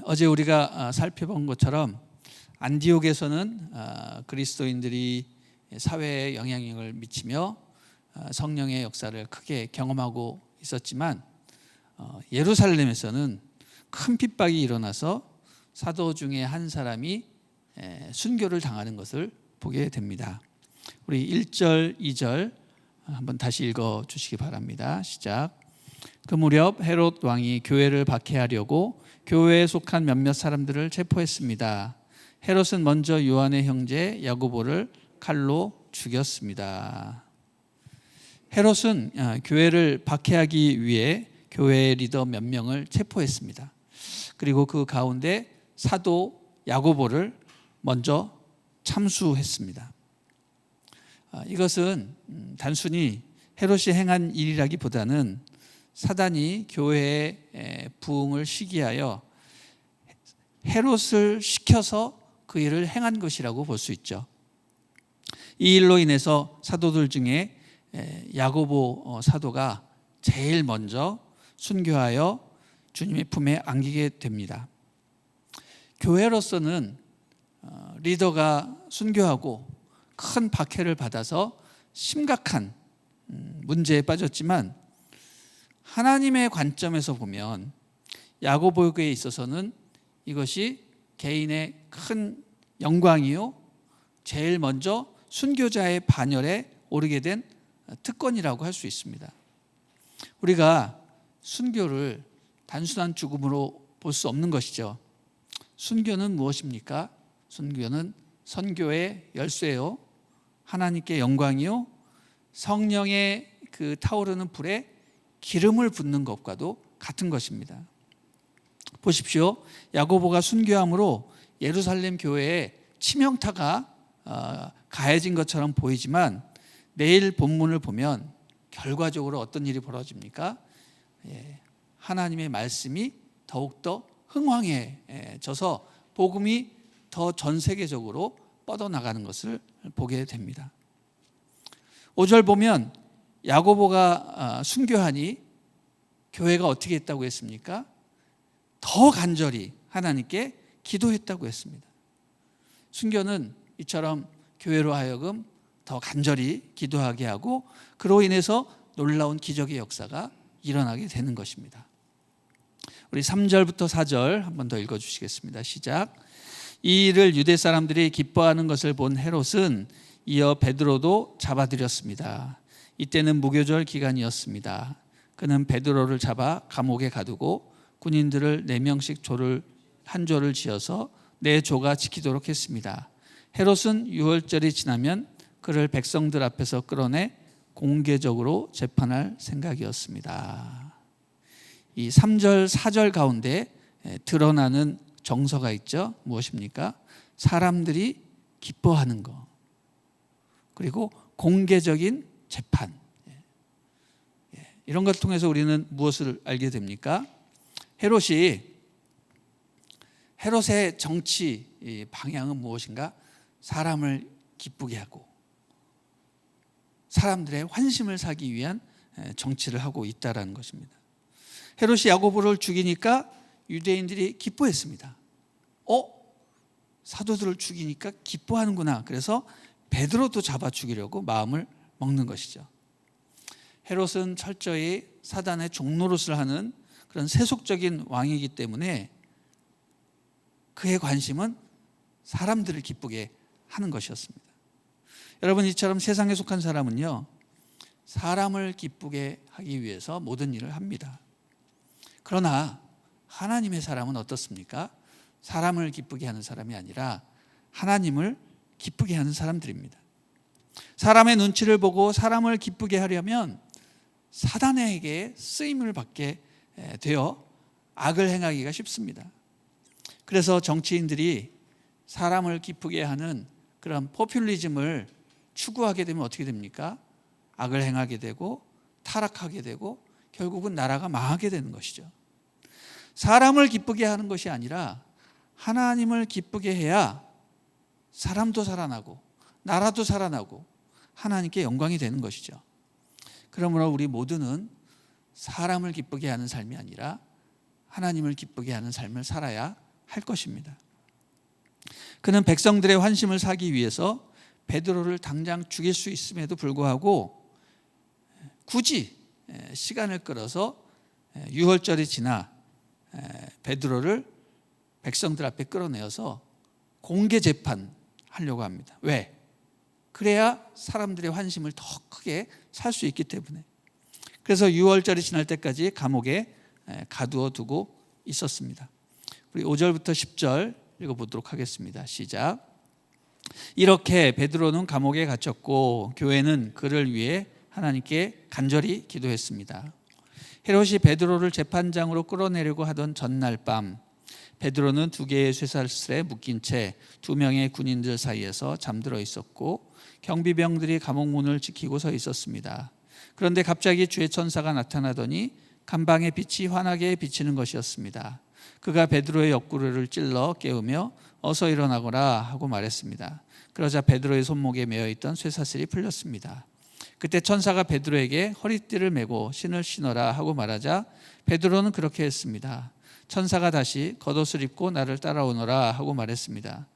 어제 우리가 살펴본 것처럼 안디옥에서는 그리스도인들이 사회에 영향력을 미치며 성령의 역사를 크게 경험하고 있었지만 예루살렘에서는 큰 핍박이 일어나서 사도 중에 한 사람이 순교를 당하는 것을 보게 됩니다. 우리 1절, 2절 한번 다시 읽어주시기 바랍니다. 시작. 그 무렵 헤롯 왕이 교회를 박해하려고 교회에 속한 몇몇 사람들을 체포했습니다. 헤롯은 먼저 요한의 형제 야고보를 칼로 죽였습니다. 헤롯은 교회를 박해하기 위해 교회 리더 몇 명을 체포했습니다. 그리고 그 가운데 사도 야고보를 먼저 참수했습니다. 이것은 단순히 헤롯이 행한 일이라기보다는 사단이 교회의 부흥을 시기하여 헤롯을 시켜서 그 일을 행한 것이라고 볼 수 있죠. 이 일로 인해서 사도들 중에 야고보 사도가 제일 먼저 순교하여 주님의 품에 안기게 됩니다. 교회로서는 리더가 순교하고 큰 박해를 받아서 심각한 문제에 빠졌지만 하나님의 관점에서 보면 야고보에게 있어서는 이것이 개인의 큰 영광이요, 제일 먼저 순교자의 반열에 오르게 된 특권이라고 할 수 있습니다. 우리가 순교를 단순한 죽음으로 볼 수 없는 것이죠. 순교는 무엇입니까? 순교는 선교의 열쇠요, 하나님께 영광이요, 성령의 그 타오르는 불에 기름을 붓는 것과도 같은 것입니다. 보십시오. 야고보가 순교함으로 예루살렘 교회에 치명타가 가해진 것처럼 보이지만 내일 본문을 보면 결과적으로 어떤 일이 벌어집니까? 하나님의 말씀이 더욱더 흥황해져서 복음이 더 전 세계적으로 뻗어나가는 것을 보게 됩니다. 5절 보면 야고보가 순교하니 교회가 어떻게 했다고 했습니까? 더 간절히 하나님께 기도했다고 했습니다. 순교는 이처럼 교회로 하여금 더 간절히 기도하게 하고 그로 인해서 놀라운 기적의 역사가 일어나게 되는 것입니다. 우리 3절부터 4절 한 번 더 읽어주시겠습니다. 시작. 이 일을 유대 사람들이 기뻐하는 것을 본 헤롯은 이어 베드로도 잡아들였습니다. 이때는 무교절 기간이었습니다. 그는 베드로를 잡아 감옥에 가두고 군인들을 4명씩 한 조를 지어서 4조가 지키도록 했습니다. 헤롯은 유월절이 지나면 그를 백성들 앞에서 끌어내 공개적으로 재판할 생각이었습니다. 이 3절, 4절 가운데 드러나는 정서가 있죠. 무엇입니까? 사람들이 기뻐하는 것, 그리고 공개적인 재판. 이런 것을 통해서 우리는 무엇을 알게 됩니까? 헤롯의 정치 방향은 무엇인가? 사람을 기쁘게 하고 사람들의 환심을 사기 위한 정치를 하고 있다는 것입니다. 헤롯이 야고보를 죽이니까 유대인들이 기뻐했습니다. 사도들을 죽이니까 기뻐하는구나. 그래서 베드로도 잡아 죽이려고 마음을 먹는 것이죠. 헤롯은 철저히 사단의 종노릇을 하는 그런 세속적인 왕이기 때문에 그의 관심은 사람들을 기쁘게 하는 것이었습니다. 여러분, 이처럼 세상에 속한 사람은요, 사람을 기쁘게 하기 위해서 모든 일을 합니다. 그러나 하나님의 사람은 어떻습니까? 사람을 기쁘게 하는 사람이 아니라 하나님을 기쁘게 하는 사람들입니다. 사람의 눈치를 보고 사람을 기쁘게 하려면 사단에게 쓰임을 받게 되어 악을 행하기가 쉽습니다. 그래서 정치인들이 사람을 기쁘게 하는 그런 포퓰리즘을 추구하게 되면 어떻게 됩니까? 악을 행하게 되고 타락하게 되고 결국은 나라가 망하게 되는 것이죠. 사람을 기쁘게 하는 것이 아니라 하나님을 기쁘게 해야 사람도 살아나고 나라도 살아나고 하나님께 영광이 되는 것이죠. 그러므로 우리 모두는 사람을 기쁘게 하는 삶이 아니라 하나님을 기쁘게 하는 삶을 살아야 할 것입니다. 그는 백성들의 환심을 사기 위해서 베드로를 당장 죽일 수 있음에도 불구하고 굳이 시간을 끌어서 유월절이 지나 베드로를 백성들 앞에 끌어내어서 공개 재판하려고 합니다. 왜? 그래야 사람들의 환심을 더 크게 살 수 있기 때문에. 그래서 유월절이 지날 때까지 감옥에 가두어 두고 있었습니다. 우리 5절부터 10절 읽어보도록 하겠습니다. 시작. 이렇게 베드로는 감옥에 갇혔고 교회는 그를 위해 하나님께 간절히 기도했습니다. 헤롯이 베드로를 재판장으로 끌어내려고 하던 전날 밤, 베드로는 2개의 쇠사슬에 묶인 채 2명의 군인들 사이에서 잠들어 있었고 경비병들이 감옥 문을 지키고 서 있었습니다. 그런데 갑자기 주의 천사가 나타나더니 간방의 빛이 환하게 비치는 것이었습니다. 그가 베드로의 옆구리를 찔러 깨우며 어서 일어나거라 하고 말했습니다. 그러자 베드로의 손목에 매어있던 쇠사슬이 풀렸습니다. 그때 천사가 베드로에게 허리띠를 메고 신을 신어라 하고 말하자 베드로는 그렇게 했습니다. 천사가 다시 겉옷을 입고 나를 따라오너라 하고 말했습니다.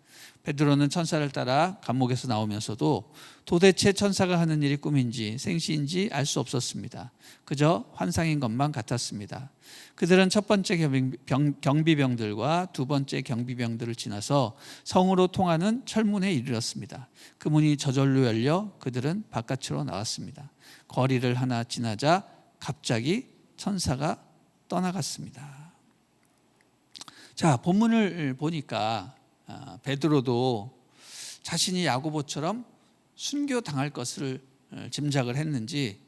베드로는 천사를 따라 감옥에서 나오면서도 도대체 천사가 하는 일이 꿈인지 생시인지 알 수 없었습니다. 그저 환상인 것만 같았습니다. 그들은 첫 번째 경비병들과 두 번째 경비병들을 지나서 성으로 통하는 철문에 이르렀습니다. 그 문이 저절로 열려 그들은 바깥으로 나왔습니다. 거리를 하나 지나자 갑자기 천사가 떠나갔습니다. 자, 본문을 보니까 베드로도 자신이 야고보처럼 순교당할 것을 짐작을 했는지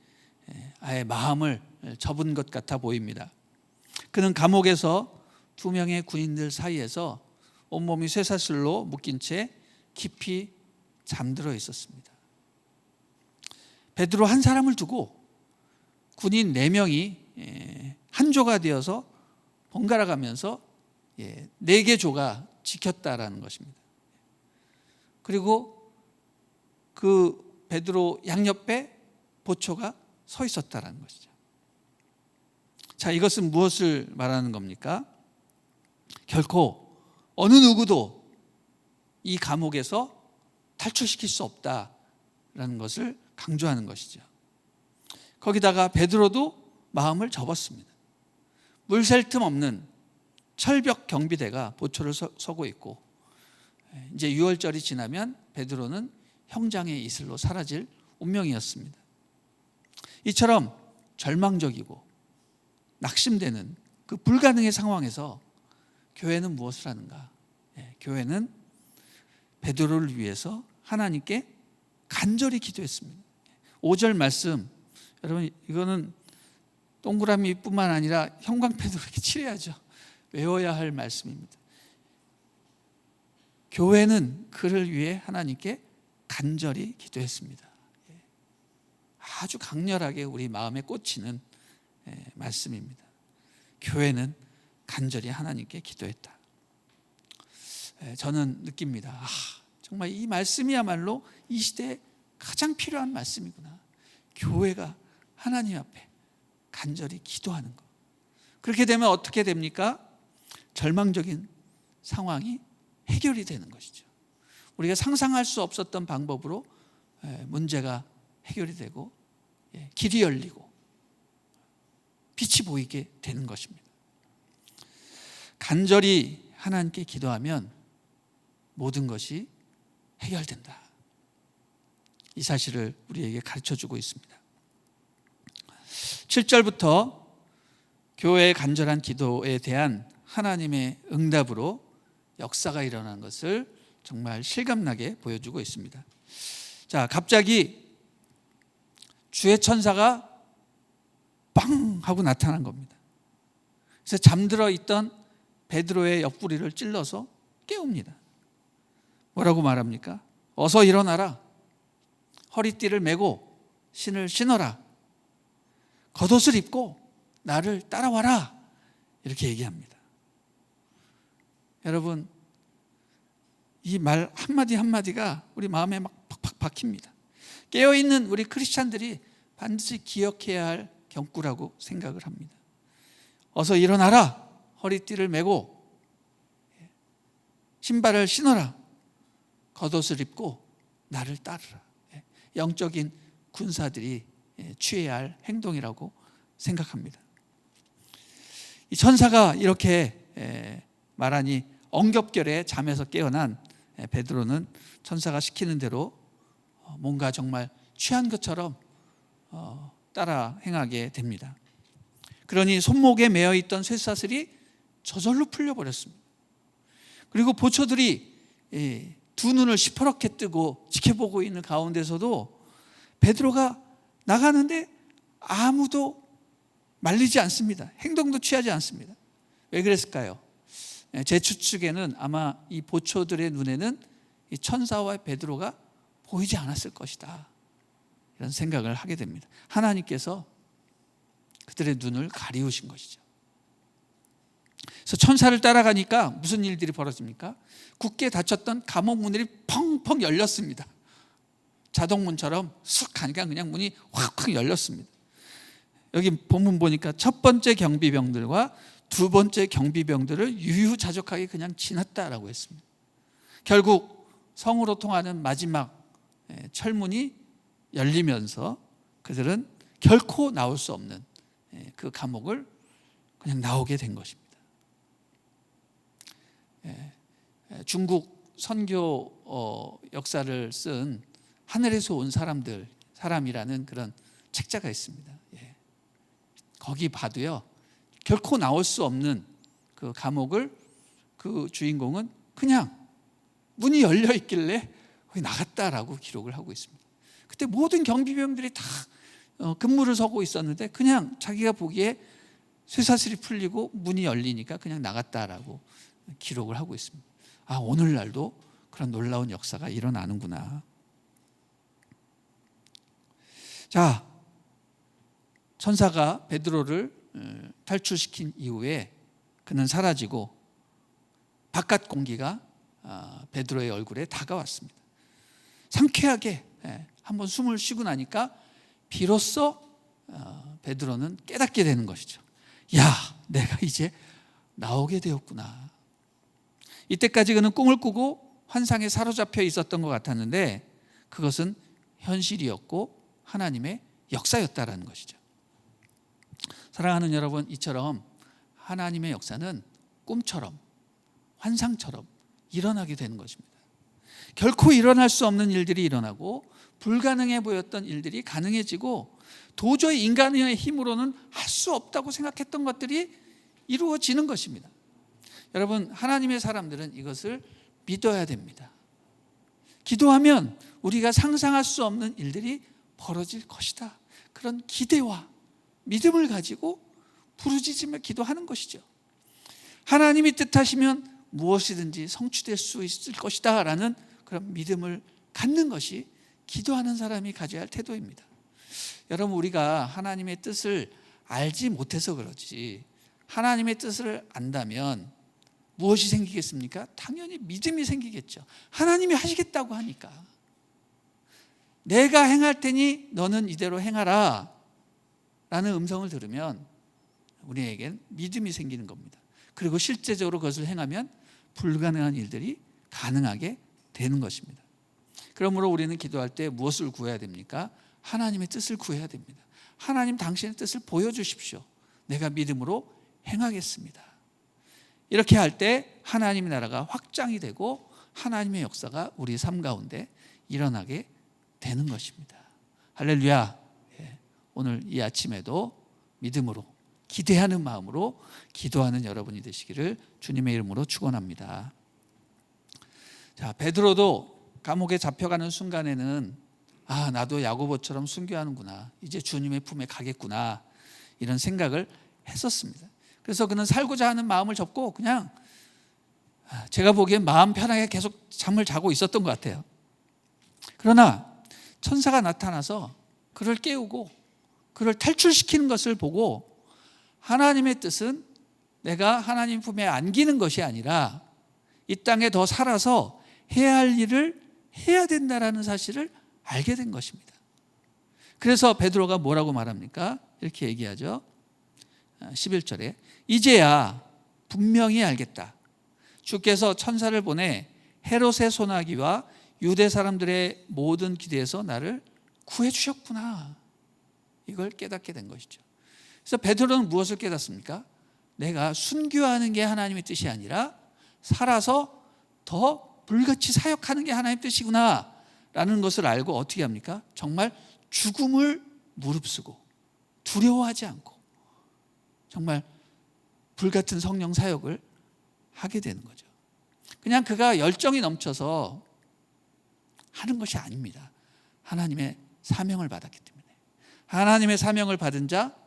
아예 마음을 접은 것 같아 보입니다. 그는 감옥에서 2명의 군인들 사이에서 온몸이 쇠사슬로 묶인 채 깊이 잠들어 있었습니다. 베드로 한 사람을 두고 군인 4명이 한 조가 되어서 번갈아 가면서 4개 조가 지켰다라는 것입니다. 그리고 그 베드로 양옆에 보초가 서 있었다라는 것이죠. 자, 이것은 무엇을 말하는 겁니까? 결코 어느 누구도 이 감옥에서 탈출시킬 수 없다라는 것을 강조하는 것이죠. 거기다가 베드로도 마음을 접었습니다. 물 셀 틈 없는 철벽 경비대가 보초를 서고 있고 이제 유월절이 지나면 베드로는 형장의 이슬로 사라질 운명이었습니다. 이처럼 절망적이고 낙심되는 그 불가능의 상황에서 교회는 무엇을 하는가? 교회는 베드로를 위해서 하나님께 간절히 기도했습니다. 5절 말씀, 여러분 이거는 동그라미뿐만 아니라 형광펜으로 이렇게 칠해야죠. 외워야 할 말씀입니다. 교회는 그를 위해 하나님께 간절히 기도했습니다. 아주 강렬하게 우리 마음에 꽂히는 말씀입니다. 교회는 간절히 하나님께 기도했다. 저는 느낍니다. 정말 이 말씀이야말로 이 시대에 가장 필요한 말씀이구나. 교회가 하나님 앞에 간절히 기도하는 것. 그렇게 되면 어떻게 됩니까? 절망적인 상황이 해결이 되는 것이죠. 우리가 상상할 수 없었던 방법으로 문제가 해결이 되고 길이 열리고 빛이 보이게 되는 것입니다. 간절히 하나님께 기도하면 모든 것이 해결된다. 이 사실을 우리에게 가르쳐주고 있습니다. 7절부터 교회의 간절한 기도에 대한 하나님의 응답으로 역사가 일어난 것을 정말 실감나게 보여주고 있습니다. 자, 갑자기 주의 천사가 빵 하고 나타난 겁니다. 그래서 잠들어 있던 베드로의 옆구리를 찔러서 깨웁니다. 뭐라고 말합니까? 어서 일어나라. 허리띠를 메고 신을 신어라. 겉옷을 입고 나를 따라와라. 이렇게 얘기합니다. 여러분, 이 말 한마디 한마디가 우리 마음에 막 팍팍 박힙니다. 깨어있는 우리 크리스찬들이 반드시 기억해야 할 경구라고 생각을 합니다. 어서 일어나라. 허리띠를 메고 신발을 신어라. 겉옷을 입고 나를 따르라. 영적인 군사들이 취해야 할 행동이라고 생각합니다. 이 천사가 이렇게 말하니 엉겹결에 잠에서 깨어난 베드로는 천사가 시키는 대로 뭔가 정말 취한 것처럼 따라 행하게 됩니다. 그러니 손목에 매어 있던 쇠사슬이 저절로 풀려버렸습니다. 그리고 보초들이 두 눈을 시퍼렇게 뜨고 지켜보고 있는 가운데서도 베드로가 나가는데 아무도 말리지 않습니다. 행동도 취하지 않습니다. 왜 그랬을까요? 제 추측에는 아마 이 보초들의 눈에는 이 천사와 베드로가 보이지 않았을 것이다, 이런 생각을 하게 됩니다. 하나님께서 그들의 눈을 가리우신 것이죠. 그래서 천사를 따라가니까 무슨 일들이 벌어집니까? 굳게 닫혔던 감옥 문들이 펑펑 열렸습니다. 자동문처럼 쑥 하니까 그냥 문이 확확 열렸습니다. 여기 본문 보니까 첫 번째 경비병들과 두 번째 경비병들을 유유자적하게 그냥 지났다라고 했습니다. 결국 성으로 통하는 마지막 철문이 열리면서 그들은 결코 나올 수 없는 그 감옥을 그냥 나오게 된 것입니다. 중국 선교 역사를 쓴 하늘에서 온 사람이라는 그런 책자가 있습니다. 거기 봐도요, 결코 나올 수 없는 그 감옥을 그 주인공은 그냥 문이 열려 있길래 거기 나갔다라고 기록을 하고 있습니다. 그때 모든 경비병들이 다 근무를 서고 있었는데 그냥 자기가 보기에 쇠사슬이 풀리고 문이 열리니까 그냥 나갔다라고 기록을 하고 있습니다. 아, 오늘날도 그런 놀라운 역사가 일어나는구나. 자, 천사가 베드로를 탈출시킨 이후에 그는 사라지고 바깥 공기가 베드로의 얼굴에 다가왔습니다. 상쾌하게 한번 숨을 쉬고 나니까 비로소 베드로는 깨닫게 되는 것이죠. 야, 내가 이제 나오게 되었구나. 이때까지 그는 꿈을 꾸고 환상에 사로잡혀 있었던 것 같았는데 그것은 현실이었고 하나님의 역사였다라는 것이죠. 사랑하는 여러분, 이처럼 하나님의 역사는 꿈처럼 환상처럼 일어나게 되는 것입니다. 결코 일어날 수 없는 일들이 일어나고 불가능해 보였던 일들이 가능해지고 도저히 인간의 힘으로는 할 수 없다고 생각했던 것들이 이루어지는 것입니다. 여러분, 하나님의 사람들은 이것을 믿어야 됩니다. 기도하면 우리가 상상할 수 없는 일들이 벌어질 것이다, 그런 기대와 믿음을 가지고 부르짖으며 기도하는 것이죠. 하나님이 뜻하시면 무엇이든지 성취될 수 있을 것이다 라는 그런 믿음을 갖는 것이 기도하는 사람이 가져야 할 태도입니다. 여러분, 우리가 하나님의 뜻을 알지 못해서 그렇지 하나님의 뜻을 안다면 무엇이 생기겠습니까? 당연히 믿음이 생기겠죠. 하나님이 하시겠다고 하니까. 내가 행할 테니 너는 이대로 행하라 라는 음성을 들으면 우리에겐 믿음이 생기는 겁니다. 그리고 실제적으로 그것을 행하면 불가능한 일들이 가능하게 되는 것입니다. 그러므로 우리는 기도할 때 무엇을 구해야 됩니까? 하나님의 뜻을 구해야 됩니다. 하나님, 당신의 뜻을 보여주십시오. 내가 믿음으로 행하겠습니다. 이렇게 할 때 하나님의 나라가 확장이 되고 하나님의 역사가 우리 삶 가운데 일어나게 되는 것입니다. 할렐루야. 오늘 이 아침에도 믿음으로 기대하는 마음으로 기도하는 여러분이 되시기를 주님의 이름으로 축원합니다. 자, 베드로도 감옥에 잡혀가는 순간에는 나도 야고보처럼 순교하는구나, 이제 주님의 품에 가겠구나, 이런 생각을 했었습니다. 그래서 그는 살고자 하는 마음을 접고 그냥 제가 보기엔 마음 편하게 계속 잠을 자고 있었던 것 같아요. 그러나 천사가 나타나서 그를 깨우고 그를 탈출시키는 것을 보고 하나님의 뜻은 내가 하나님 품에 안기는 것이 아니라 이 땅에 더 살아서 해야 할 일을 해야 된다라는 사실을 알게 된 것입니다. 그래서 베드로가 뭐라고 말합니까? 이렇게 얘기하죠. 11절에 이제야 분명히 알겠다. 주께서 천사를 보내 헤롯의 소나기와 유대 사람들의 모든 기대에서 나를 구해 주셨구나. 이걸 깨닫게 된 것이죠. 그래서 베드로는 무엇을 깨닫습니까? 내가 순교하는 게 하나님의 뜻이 아니라 살아서 더 불같이 사역하는 게 하나님의 뜻이구나 라는 것을 알고 어떻게 합니까? 정말 죽음을 무릅쓰고 두려워하지 않고 정말 불같은 성령 사역을 하게 되는 거죠. 그냥 그가 열정이 넘쳐서 하는 것이 아닙니다. 하나님의 사명을 받았기 때문에. 하나님의 사명을 받은 자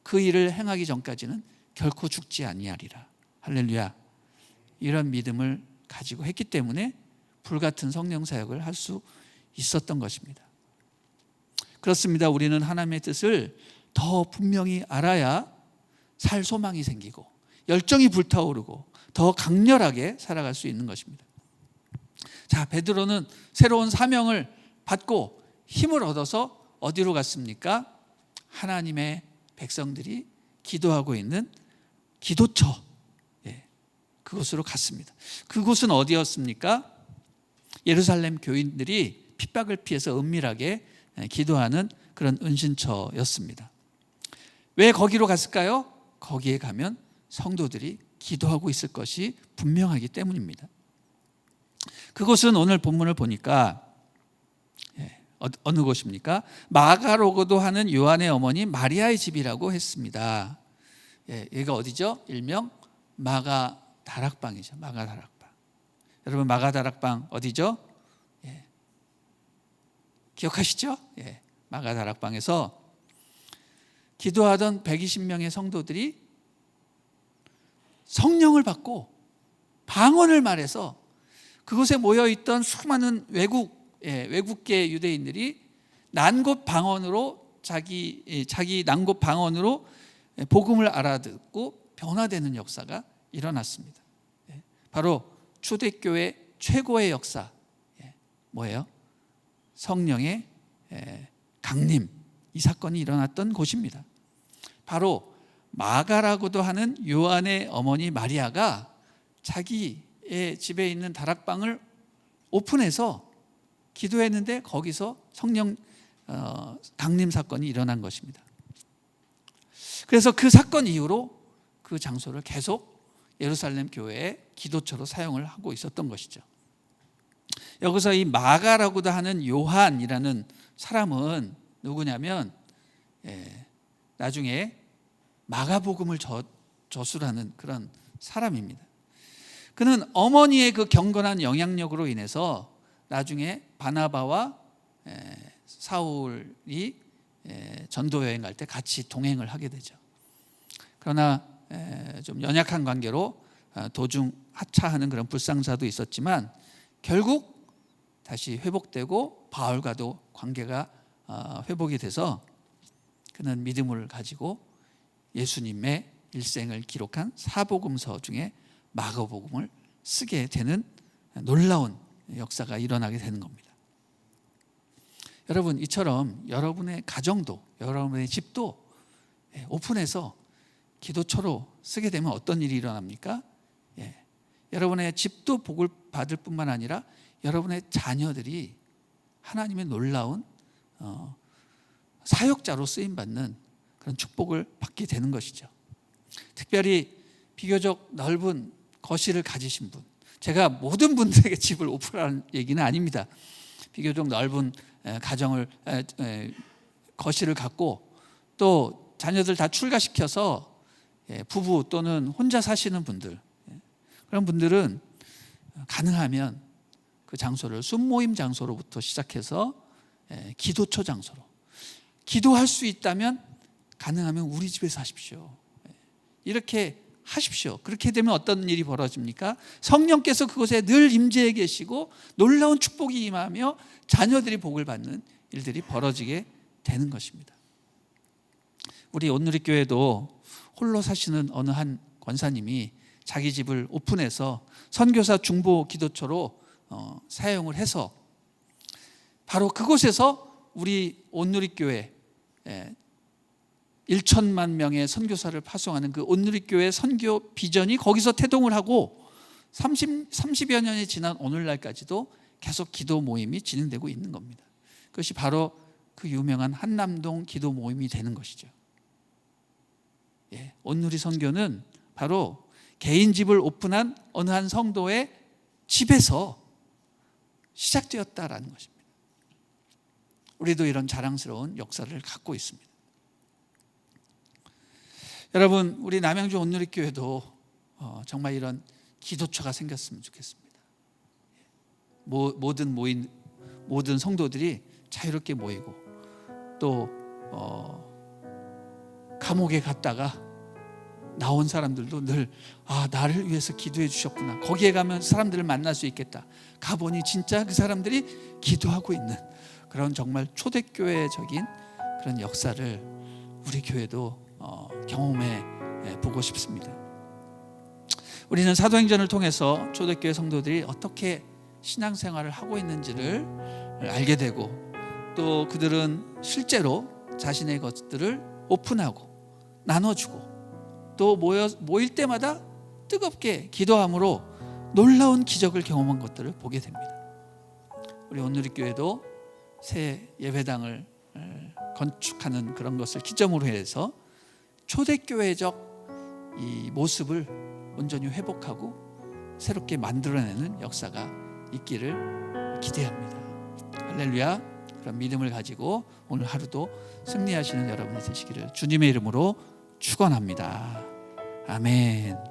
그 일을 행하기 전까지는 결코 죽지 아니하리라. 할렐루야. 이런 믿음을 가지고 했기 때문에 불같은 성령 사역을 할 수 있었던 것입니다. 그렇습니다. 우리는 하나님의 뜻을 더 분명히 알아야 살 소망이 생기고 열정이 불타오르고 더 강렬하게 살아갈 수 있는 것입니다. 자, 베드로는 새로운 사명을 받고 힘을 얻어서 어디로 갔습니까? 하나님의 백성들이 기도하고 있는 기도처, 그곳으로 갔습니다. 그곳은 어디였습니까? 예루살렘 교인들이 핍박을 피해서 은밀하게 기도하는 그런 은신처였습니다. 왜 거기로 갔을까요? 거기에 가면 성도들이 기도하고 있을 것이 분명하기 때문입니다. 그곳은 오늘 본문을 보니까 어느 곳입니까? 마가라고도 하는 요한의 어머니 마리아의 집이라고 했습니다. 여기가 어디죠? 일명 마가 다락방이죠. 마가 다락방. 여러분, 마가 다락방 어디죠? 기억하시죠? 마가 다락방에서 기도하던 120명의 성도들이 성령을 받고 방언을 말해서 그곳에 모여있던 수많은 외국계 유대인들이 난곳 방언으로 자기 난곳 방언으로 복음을 알아듣고 변화되는 역사가 일어났습니다. 바로 초대교회 최고의 역사, 뭐예요? 성령의 강림, 이 사건이 일어났던 곳입니다. 바로 마가라고도 하는 요한의 어머니 마리아가 자기의 집에 있는 다락방을 오픈해서 기도했는데 거기서 성령 강림 사건이 일어난 것입니다. 그래서 그 사건 이후로 그 장소를 계속 예루살렘 교회의 기도처로 사용을 하고 있었던 것이죠. 여기서 이 마가라고도 하는 요한이라는 사람은 누구냐면 나중에 마가복음을 저술하는 그런 사람입니다. 그는 어머니의 그 경건한 영향력으로 인해서 나중에 바나바와 사울이 전도 여행 갈 때 같이 동행을 하게 되죠. 그러나 좀 연약한 관계로 도중 하차하는 그런 불상사도 있었지만 결국 다시 회복되고 바울과도 관계가 회복이 돼서 그는 믿음을 가지고 예수님의 일생을 기록한 사복음서 중에 마가복음을 쓰게 되는 놀라운 역사가 일어나게 되는 겁니다. 여러분, 이처럼 여러분의 가정도 여러분의 집도 오픈해서 기도처로 쓰게 되면 어떤 일이 일어납니까? 여러분의 집도 복을 받을 뿐만 아니라 여러분의 자녀들이 하나님의 놀라운 사역자로 쓰임받는 그런 축복을 받게 되는 것이죠. 특별히 비교적 넓은 거실을 가지신 분, 제가 모든 분들에게 집을 오픈하는 얘기는 아닙니다. 비교적 넓은 가정을 거실을 갖고 또 자녀들 다 출가시켜서 부부 또는 혼자 사시는 분들, 그런 분들은 가능하면 그 장소를 순모임 장소로부터 시작해서 기도처 장소로, 기도할 수 있다면 가능하면 우리 집에서 하십시오. 이렇게 하십시오. 그렇게 되면 어떤 일이 벌어집니까? 성령께서 그곳에 늘 임재해 계시고 놀라운 축복이 임하며 자녀들이 복을 받는 일들이 벌어지게 되는 것입니다. 우리 온누리교회도 홀로 사시는 어느 한 권사님이 자기 집을 오픈해서 선교사 중보 기도처로 사용을 해서 바로 그곳에서 우리 온누리교회 1천만 명의 선교사를 파송하는 그 온누리교회 선교 비전이 거기서 태동을 하고 30여 년이 지난 오늘날까지도 계속 기도 모임이 진행되고 있는 겁니다. 그것이 바로 그 유명한 한남동 기도 모임이 되는 것이죠. 예, 온누리 선교는 바로 개인 집을 오픈한 어느 한 성도의 집에서 시작되었다라는 것입니다. 우리도 이런 자랑스러운 역사를 갖고 있습니다. 여러분, 우리 남양주 온누리교회도 정말 이런 기도처가 생겼으면 좋겠습니다. 모든 성도들이 자유롭게 모이고 또 감옥에 갔다가 나온 사람들도 늘 나를 위해서 기도해 주셨구나, 거기에 가면 사람들을 만날 수 있겠다, 가보니 진짜 그 사람들이 기도하고 있는 그런 정말 초대교회적인 그런 역사를 우리 교회도 경험해 보고 싶습니다. 우리는 사도행전을 통해서 초대교회 성도들이 어떻게 신앙생활을 하고 있는지를 알게 되고, 또 그들은 실제로 자신의 것들을 오픈하고 나눠주고 또 모일 때마다 뜨겁게 기도함으로 놀라운 기적을 경험한 것들을 보게 됩니다. 우리 온누리교회도 새 예배당을 건축하는 그런 것을 기점으로 해서 초대교회적 이 모습을 온전히 회복하고 새롭게 만들어내는 역사가 있기를 기대합니다. 할렐루야. 그런 믿음을 가지고 오늘 하루도 승리하시는 여러분이 되시기를 주님의 이름으로 축원합니다. 아멘.